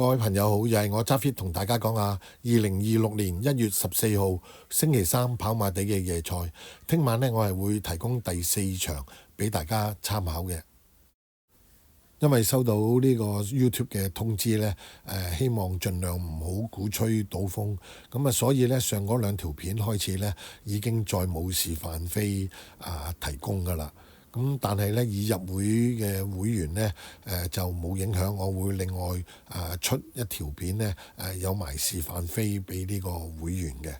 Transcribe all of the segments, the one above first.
各位朋友好，又係我揸 fit 同大家講下2026年1月14號星期三跑馬地嘅夜賽。聽晚呢，我係會提供第4場俾大家參考嘅。因為收到呢個 YouTube 嘅通知呢，希望盡量唔好鼓吹賭風，咁所以呢，上嗰2條片開始呢，已經再冇示範飛提供㗎啦。咁但係呢，已入會嘅會員呢，就冇影響，我會另外出一條片呢，有埋示範飛俾呢個會員嘅。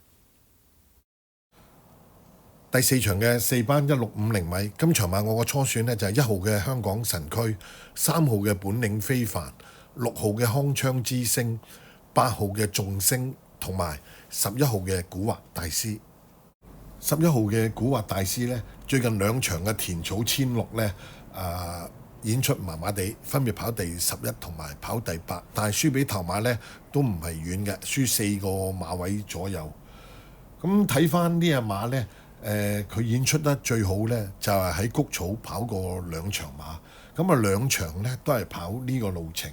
第4場嘅4班1650米，今場馬我個初選呢，就係1號嘅香港神區，3號嘅本領非凡，6號嘅康昌之星，8號嘅眾星同埋11號嘅古惑大師。11號嘅古惑大師呢，最近2場嘅田草1006呢，演出麻麻地，分別跑第11同埋跑第8，但係輸俾頭馬呢，都唔係遠嘅，輸4個馬位左右。咁睇翻呢隻馬呢，佢演出得最好呢，就係喺谷草跑過2場馬，咁2場呢，都係跑呢個路程。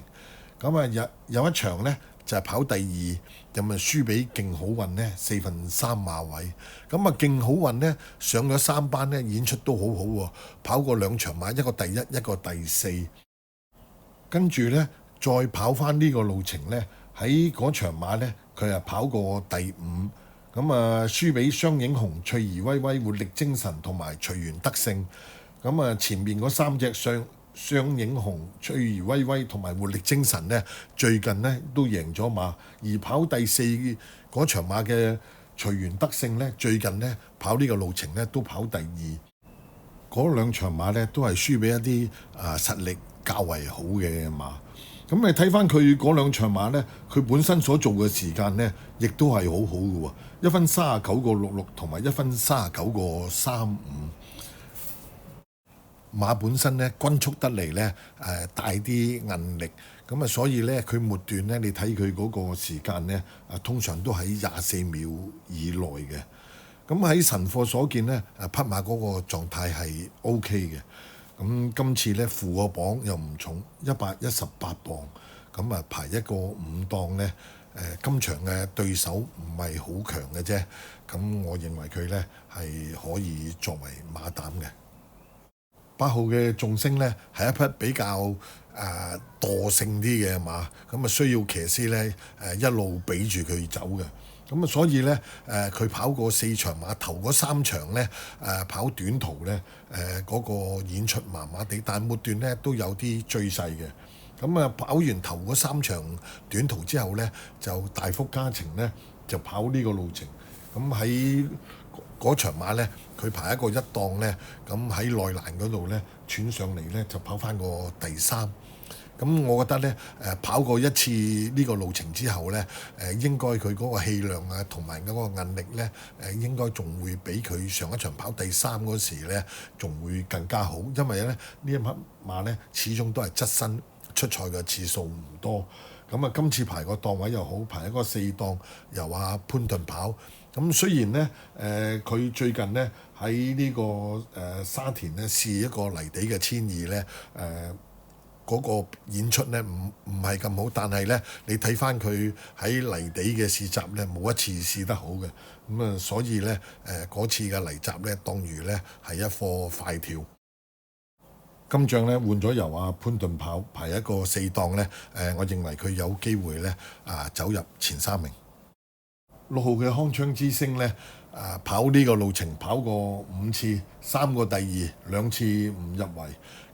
咁有一場呢，就係跑第2，咁輸俾勁好運呢4分3馬位。咁勁好運呢，上咗3班呢，演出都好好喎，跑過2場馬，一個第1，一個第4。跟住呢，再跑翻呢個路程呢，喺嗰場馬呢，佢係跑過第5。咁輸俾雙影紅、翠兒威威、活力精神同埋隨緣得勝。咁前面嗰3隻雙影紅、翠兒威威同埋活力精神呢，最近呢都贏咗馬。而跑第4嗰場馬嘅隨緣得勝呢，最近呢跑呢個路程呢都跑第2。嗰2場馬呢都係輸俾一啲實力較為好嘅馬。咁你睇翻佢嗰2場馬呢，佢本身所做嘅時間呢，亦都係好好嘅喎，1分39個66同埋1分39個35。馬本身呢，均速得嚟呢，大啲韌力，咁所以呢，佢末段呢，你睇佢嗰個時間呢，通常都喺24秒以內嘅。咁喺神貨所見呢，匹馬嗰個狀態係 OK 嘅。咁今次呢，負個磅又唔重，118磅，咁排一個5檔呢，今場嘅對手唔係好強嘅啫，咁我認為佢呢係可以作為馬膽嘅。8號嘅眾星呢係一匹比較惰性啲嘅馬，咁需要騎師呢一路俾住佢走嘅。咁所以呢，佢跑過4場馬，頭嗰3場呢，跑短途呢，嗰個演出麻麻地，但末段呢都有啲追勢嘅。咁跑完頭嗰3場短途之後呢，就大幅加程呢，就跑呢個路程。咁喺嗰場馬呢，佢排一個1檔呢，咁喺內欄嗰度呢，竄上嚟呢，就跑翻個第3。咁我覺得呢，跑過一次呢個路程之後呢，應該佢嗰個氣量同埋嗰個韌力呢，應該仲會比佢上一場跑第3嗰時呢，仲會更加好。因為呢一匹馬呢，始終都係側身出賽嘅次數唔多。咁今次排個檔位又好，排一個4檔，由潘頓跑。咁雖然呢，佢最近呢喺呢個沙田呢試一個泥地嘅1200呢，嗰個演出呢唔係咁好，但係呢，你睇翻佢喺泥地嘅試習呢，冇一次試得好嘅。咁所以呢，嗰次嘅泥習呢，當如呢係一課快跳。今仗呢換咗由潘頓跑，排一個4檔呢，我認為佢有機會呢走入前3名。6號嘅康昌之星呢，跑呢個路程跑過5次，3個第2，2次唔入圍。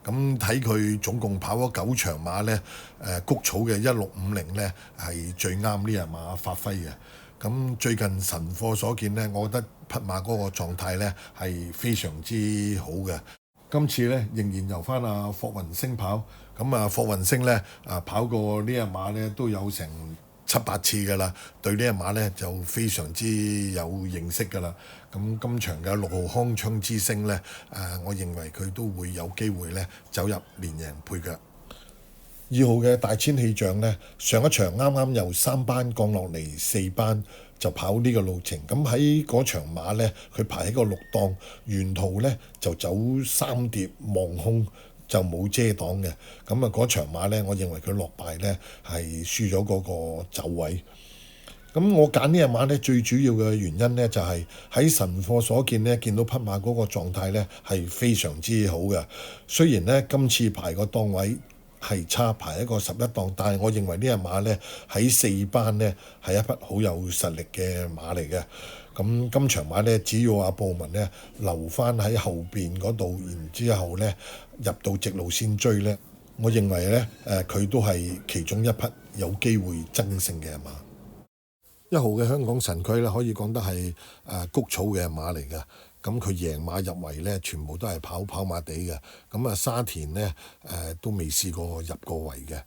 咁睇佢總共跑咗9場馬呢，谷草嘅1650呢係最啱呢隻馬發揮嘅。咁最近神貨所見呢，我覺得匹馬嗰個狀態呢係非常之好嘅。今次呢仍然由翻霍雲星跑，咁霍雲星呢跑過呢隻馬呢都有成7、8次㗎啦，對呢隻馬呢就非常之有認識㗎啦。咁今場嘅6號康昌之星呢，我認為佢都會有機會呢走入連贏配腳。2號嘅大千氣象呢，上一場啱啱由3班降落嚟4班，就跑呢個路程。咁喺嗰場馬呢，佢排喺個6檔，沿途呢就走3碟望空。就冇遮擋嘅。咁啊嗰場馬呢，我認為佢落敗呢係輸咗嗰個走位。咁我揀呢隻馬呢，最主要嘅原因呢，就係喺神貨所見呢，見到匹馬嗰個狀態呢係非常之好嘅。雖然呢，今次排個檔位係差，排一個11檔，但係我認為呢隻馬呢喺4班呢係一匹好有實力嘅馬嚟嘅。咁今場馬呢，只要阿布文呢留翻喺後邊嗰度，然之後呢入到直路線追呢，我認為呢佢都係其中一匹有機會爭勝嘅馬。1號嘅香港神駒咧，可以講得係谷草嘅馬嚟嘅。咁佢贏馬入圍咧，全部都係跑馬地嘅。咁啊沙田咧都未試過入過圍嘅。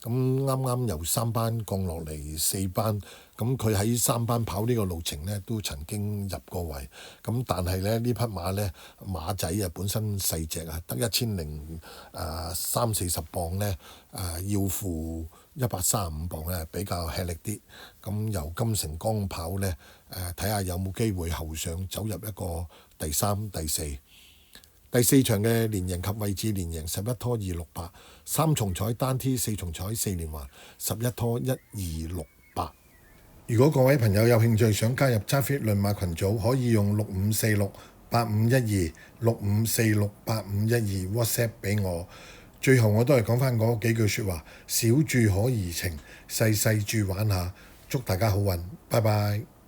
咁啱啱由3班降落嚟4班，咁佢喺3班跑呢個路程咧，都曾經入過圍。咁但係咧呢匹馬咧馬仔啊本身細隻啊，得1030-40磅咧，要負135磅咧比較吃力啲。咁由金城江跑咧，睇下有冇機會後上走入一個第3、第4。第4場嘅連贏及位置連贏11拖268，三重彩單 T 4重彩4連環11拖1268。如果各位朋友有興趣想加入揸 fit 論馬群組，可以用65468512 65468512 WhatsApp 俾我。最後我都係講翻嗰幾句説話：小注可怡情，細細注玩下。祝大家好運，拜拜。